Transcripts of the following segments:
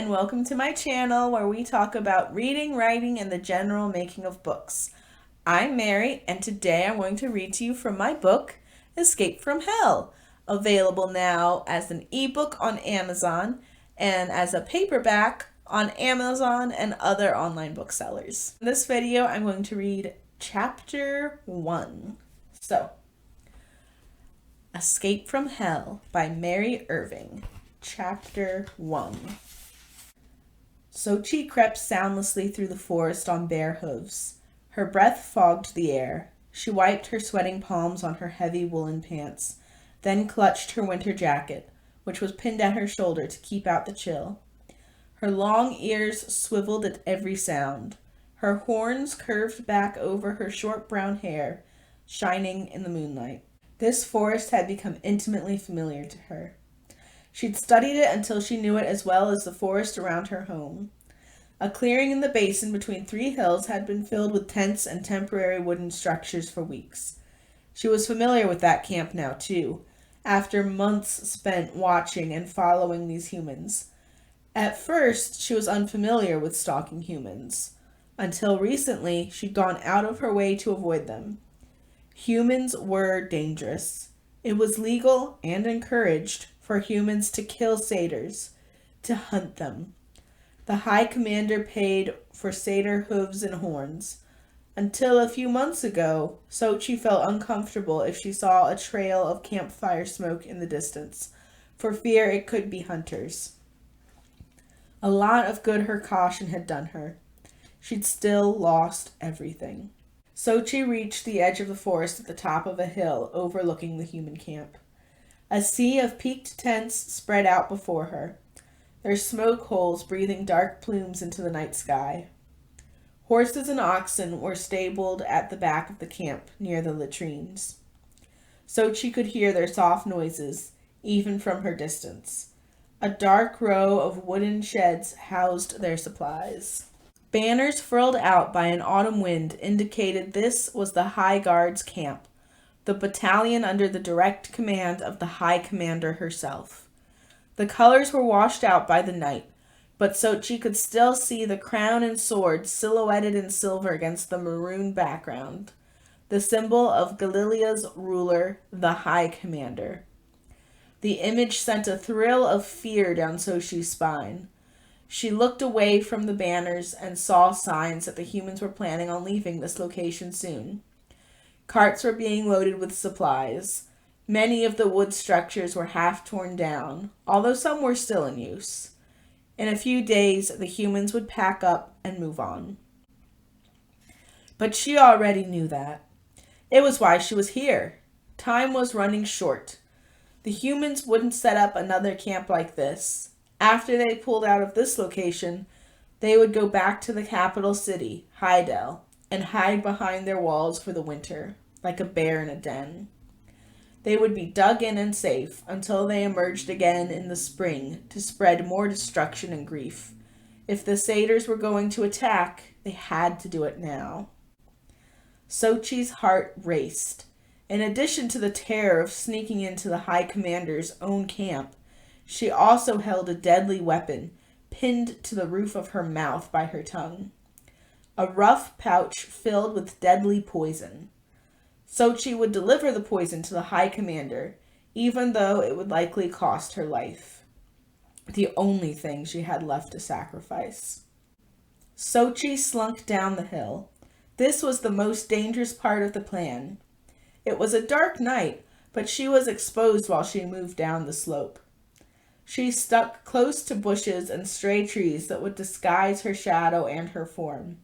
and welcome to my channel where we talk about reading, writing, and the general making of books. I'm Mary, and today I'm going to read to you from my book, Escape from Hell, available now as an ebook on Amazon and as a paperback on Amazon and other online booksellers. In this video, I'm going to read Chapter 1. So, Escape from Hell by Mary Irving. Chapter 1. Sochi crept soundlessly through the forest on bare hooves. Her breath fogged the air. She wiped her sweating palms on her heavy woolen pants, then clutched her winter jacket, which was pinned at her shoulder to keep out the chill. Her long ears swiveled at every sound. Her horns curved back over her short brown hair, shining in the moonlight. This forest had become intimately familiar to her. She'd studied it until she knew it as well as the forest around her home. A clearing in the basin between three hills had been filled with tents and temporary wooden structures for weeks. She was familiar with that camp now, too, after months spent watching and following these humans. At first, she was unfamiliar with stalking humans. Until recently, she'd gone out of her way to avoid them. Humans were dangerous. It was legal and encouraged for humans to kill satyrs, to hunt them. The High Commander paid for satyr hooves and horns. Until a few months ago, Sochi felt uncomfortable if she saw a trail of campfire smoke in the distance, for fear it could be hunters. A lot of good her caution had done her. She'd still lost everything. Sochi reached the edge of the forest at the top of a hill overlooking the human camp. A sea of peaked tents spread out before her, their smoke holes breathing dark plumes into the night sky. Horses and oxen were stabled at the back of the camp near the latrines. Sochi could hear their soft noises, even from her distance. A dark row of wooden sheds housed their supplies. Banners furled out by an autumn wind indicated this was the High Guard's camp, the battalion under the direct command of the High Commander herself. The colors were washed out by the night, but Sochi could still see the crown and sword silhouetted in silver against the maroon background, the symbol of Galilea's ruler, the High Commander. The image sent a thrill of fear down Sochi's spine. She looked away from the banners and saw signs that the humans were planning on leaving this location soon. Carts were being loaded with supplies. Many of the wood structures were half torn down, although some were still in use. In a few days, the humans would pack up and move on. But she already knew that. It was why she was here. Time was running short. The humans wouldn't set up another camp like this. After they pulled out of this location, they would go back to the capital city, Hydel, and hide behind their walls for the winter, like a bear in a den. They would be dug in and safe until they emerged again in the spring to spread more destruction and grief. If the satyrs were going to attack, they had to do it now. Sochi's heart raced. In addition to the terror of sneaking into the High Commander's own camp, she also held a deadly weapon pinned to the roof of her mouth by her tongue. A rough pouch filled with deadly poison. Sochi would deliver the poison to the High Commander, even though it would likely cost her life. The only thing she had left to sacrifice. Sochi slunk down the hill. This was the most dangerous part of the plan. It was a dark night, but she was exposed while she moved down the slope. She stuck close to bushes and stray trees that would disguise her shadow and her form.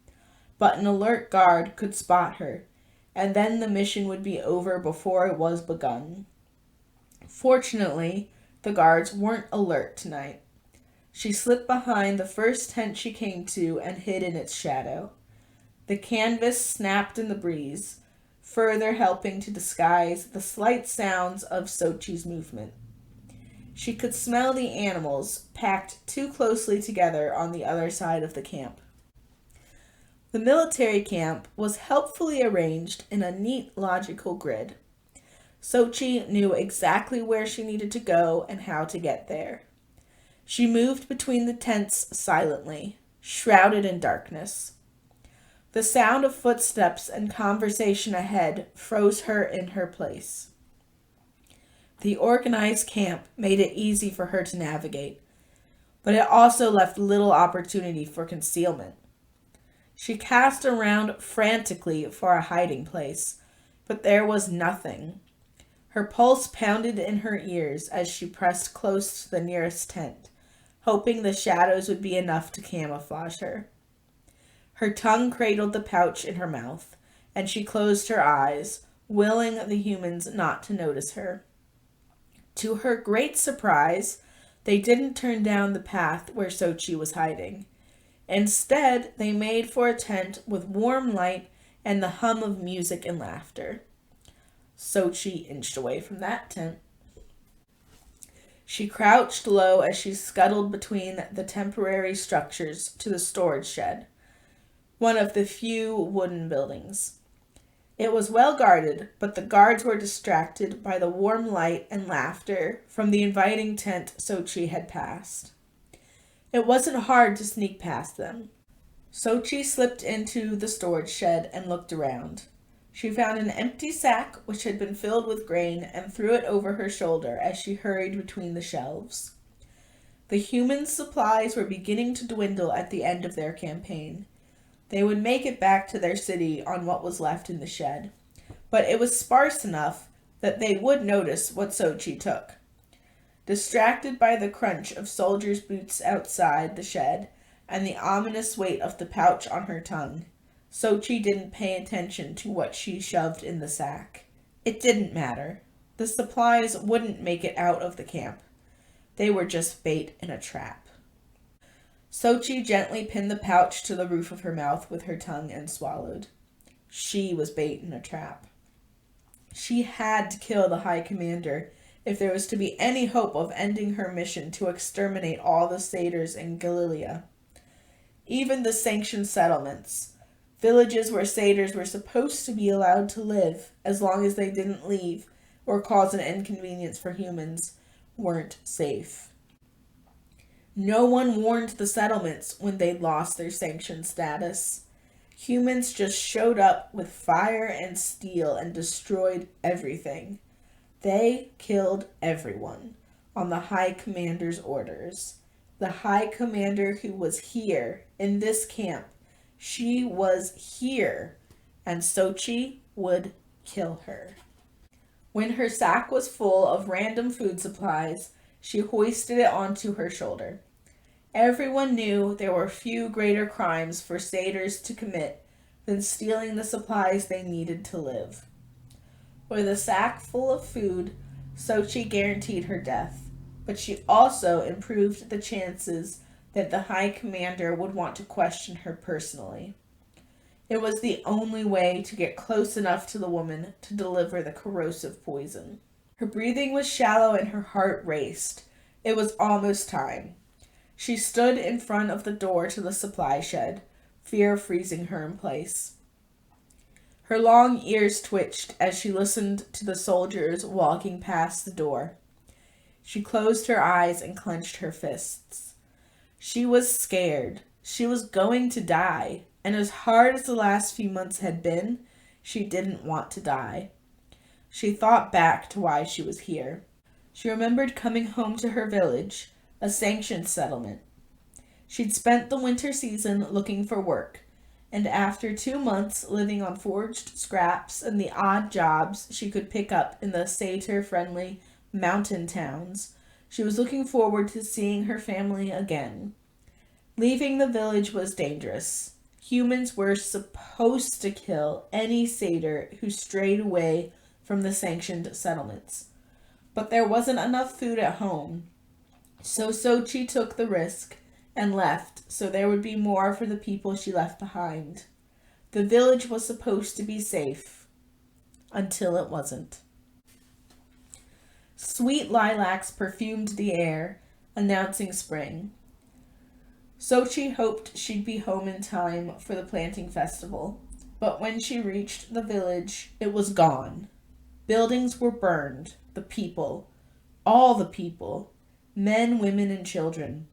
But an alert guard could spot her, and then the mission would be over before it was begun. Fortunately, the guards weren't alert tonight. She slipped behind the first tent she came to and hid in its shadow. The canvas snapped in the breeze, further helping to disguise the slight sounds of Sochi's movement. She could smell the animals packed too closely together on the other side of the camp. The military camp was helpfully arranged in a neat, logical grid. Sochi knew exactly where she needed to go and how to get there. She moved between the tents silently, shrouded in darkness. The sound of footsteps and conversation ahead froze her in her place. The organized camp made it easy for her to navigate, but it also left little opportunity for concealment. She cast around frantically for a hiding place, but there was nothing. Her pulse pounded in her ears as she pressed close to the nearest tent, hoping the shadows would be enough to camouflage her. Her tongue cradled the pouch in her mouth, and she closed her eyes, willing the humans not to notice her. To her great surprise, they didn't turn down the path where Sochi was hiding. Instead, they made for a tent with warm light and the hum of music and laughter. Sochi inched away from that tent. She crouched low as she scuttled between the temporary structures to the storage shed, one of the few wooden buildings. It was well guarded, but the guards were distracted by the warm light and laughter from the inviting tent Sochi had passed. It wasn't hard to sneak past them. Sochi slipped into the storage shed and looked around. She found an empty sack which had been filled with grain and threw it over her shoulder as she hurried between the shelves. The humans' supplies were beginning to dwindle at the end of their campaign. They would make it back to their city on what was left in the shed, but it was sparse enough that they would notice what Sochi took. Distracted by the crunch of soldiers' boots outside the shed and the ominous weight of the pouch on her tongue, Sochi didn't pay attention to what she shoved in the sack. It didn't matter. The supplies wouldn't make it out of the camp. They were just bait in a trap. Sochi gently pinned the pouch to the roof of her mouth with her tongue and swallowed. She was bait in a trap. She had to kill the High Commander if there was to be any hope of ending her mission to exterminate all the satyrs in Galilea. Even the sanctioned settlements, villages where satyrs were supposed to be allowed to live as long as they didn't leave or cause an inconvenience for humans, weren't safe. No one warned the settlements when they'd lost their sanctioned status. Humans just showed up with fire and steel and destroyed everything. They killed everyone on the High Commander's orders. The High Commander who was here in this camp, she was here, and Sochi would kill her. When her sack was full of random food supplies, she hoisted it onto her shoulder. Everyone knew there were few greater crimes for satyrs to commit than stealing the supplies they needed to live. With a sack full of food, Sochi guaranteed her death, but she also improved the chances that the High Commander would want to question her personally. It was the only way to get close enough to the woman to deliver the corrosive poison. Her breathing was shallow and her heart raced. It was almost time. She stood in front of the door to the supply shed, fear freezing her in place. Her long ears twitched as she listened to the soldiers walking past the door. She closed her eyes and clenched her fists. She was scared. She was going to die, and as hard as the last few months had been, she didn't want to die. She thought back to why she was here. She remembered coming home to her village, a sanctioned settlement. She'd spent the winter season looking for work, and after 2 months living on forged scraps and the odd jobs she could pick up in the satyr-friendly mountain towns, she was looking forward to seeing her family again. Leaving the village was dangerous. Humans were supposed to kill any satyr who strayed away from the sanctioned settlements. But there wasn't enough food at home, so Sochi took the risk and left so there would be more for the people she left behind. The village was supposed to be safe, until it wasn't. Sweet lilacs perfumed the air, announcing spring. Sochi hoped she'd be home in time for the planting festival, but when she reached the village, it was gone. Buildings were burned, the people, all the people, Men, women, and children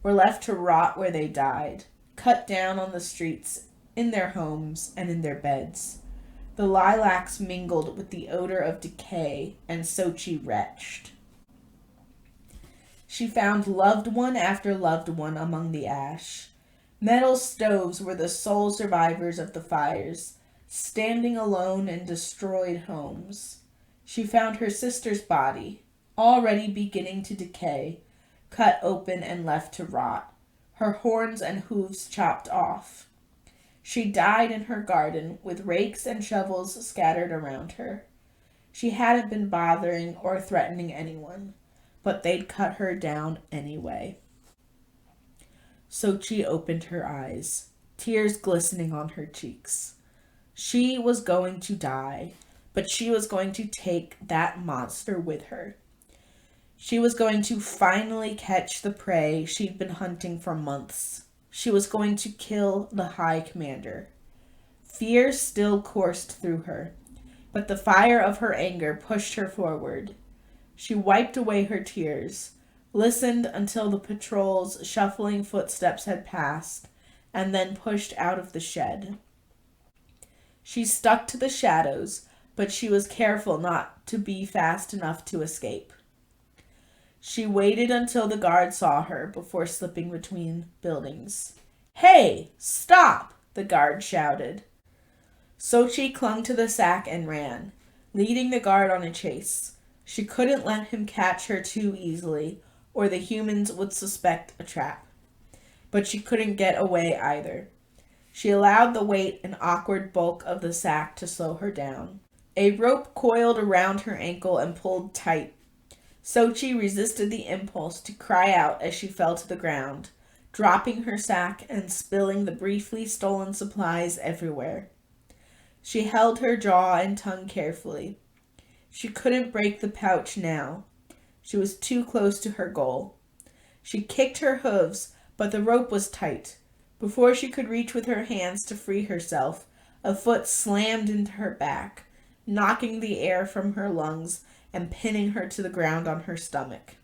were left to rot where they died, cut down on the streets, in their homes, and in their beds. The lilacs mingled with the odor of decay, and Sochi retched. She found loved one after loved one among the ash. Metal stoves were the sole survivors of the fires, standing alone in destroyed homes. She found her sister's body, already beginning to decay, cut open and left to rot, her horns and hooves chopped off. She died in her garden, with rakes and shovels scattered around her. She hadn't been bothering or threatening anyone, but they'd cut her down anyway. Sochi opened her eyes, tears glistening on her cheeks. She was going to die, but she was going to take that monster with her. She was going to finally catch the prey she'd been hunting for months. She was going to kill the High Commander. Fear still coursed through her, but the fire of her anger pushed her forward. She wiped away her tears, listened until the patrol's shuffling footsteps had passed, and then pushed out of the shed. She stuck to the shadows, but she was careful not to be fast enough to escape. She waited until the guard saw her before slipping between buildings. "Hey, stop!" the guard shouted. Sochi clung to the sack and ran, leading the guard on a chase. She couldn't let him catch her too easily, or the humans would suspect a trap. But she couldn't get away either. She allowed the weight and awkward bulk of the sack to slow her down. A rope coiled around her ankle and pulled tight. Sochi resisted the impulse to cry out as she fell to the ground, dropping her sack and spilling the briefly stolen supplies everywhere. She held her jaw and tongue carefully. She couldn't break the pouch now. She was too close to her goal. She kicked her hooves, but the rope was tight. Before she could reach with her hands to free herself, a foot slammed into her back, knocking the air from her lungs and pinning her to the ground on her stomach.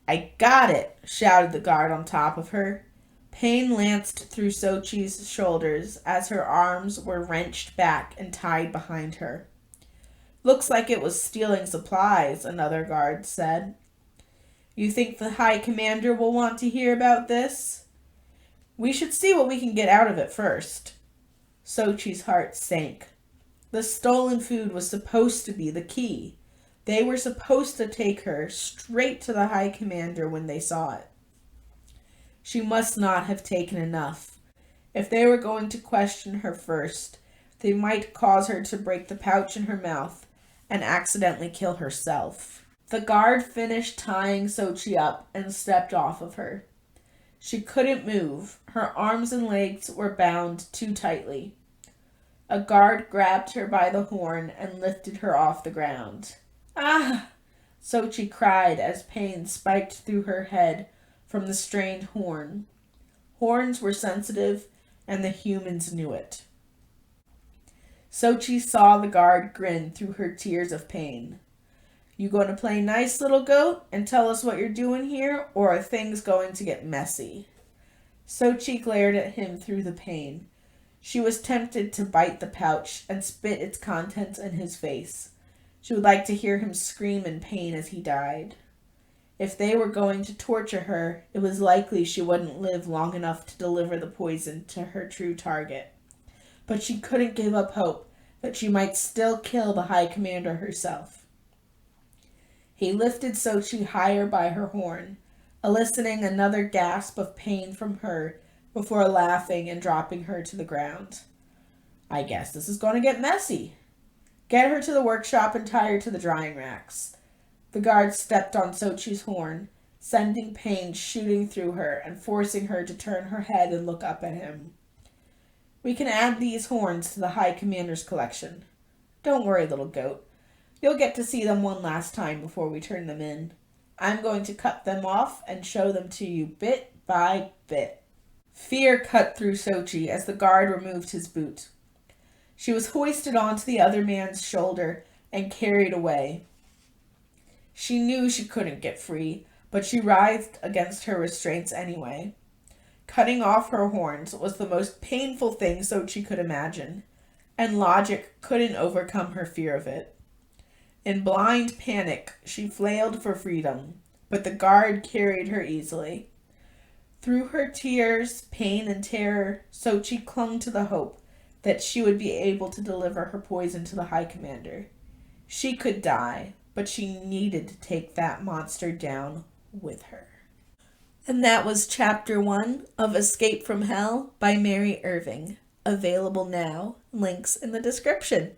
"I got it!" shouted the guard on top of her. Pain lanced through Sochi's shoulders as her arms were wrenched back and tied behind her. "Looks like it was stealing supplies," another guard said. "You think the High Commander will want to hear about this?" "We should see what we can get out of it first." Sochi's heart sank. The stolen food was supposed to be the key. They were supposed to take her straight to the High Commander when they saw it. She must not have taken enough. If they were going to question her first, they might cause her to break the pouch in her mouth and accidentally kill herself. The guard finished tying Sochi up and stepped off of her. She couldn't move. Her arms and legs were bound too tightly. A guard grabbed her by the horn and lifted her off the ground. "Ah!" Sochi cried as pain spiked through her head from the strained horn. Horns were sensitive, and the humans knew it. Sochi saw the guard grin through her tears of pain. "You going to play nice, little goat, and tell us what you're doing here, or are things going to get messy?" Sochi glared at him through the pain. She was tempted to bite the pouch and spit its contents in his face. She would like to hear him scream in pain as he died. If they were going to torture her, it was likely she wouldn't live long enough to deliver the poison to her true target. But she couldn't give up hope that she might still kill the High Commander herself. He lifted Sochi higher by her horn, eliciting another gasp of pain from her before laughing and dropping her to the ground. "I guess this is going to get messy. Get her to the workshop and tie her to the drying racks." The guard stepped on Sochi's horn, sending pain shooting through her and forcing her to turn her head and look up at him. "We can add these horns to the High Commander's collection. Don't worry, little goat. You'll get to see them one last time before we turn them in. I'm going to cut them off and show them to you bit by bit." Fear cut through Sochi as the guard removed his boot. She was hoisted onto the other man's shoulder and carried away. She knew she couldn't get free, but she writhed against her restraints anyway. Cutting off her horns was the most painful thing Sochi could imagine, and logic couldn't overcome her fear of it. In blind panic, she flailed for freedom, but the guard carried her easily. Through her tears, pain, and terror, Sochi clung to the hope that she would be able to deliver her poison to the High Commander. She could die, but she needed to take that monster down with her. And that was Chapter 1 of Escape from Hell by Mary Irving. Available now. Links in the description.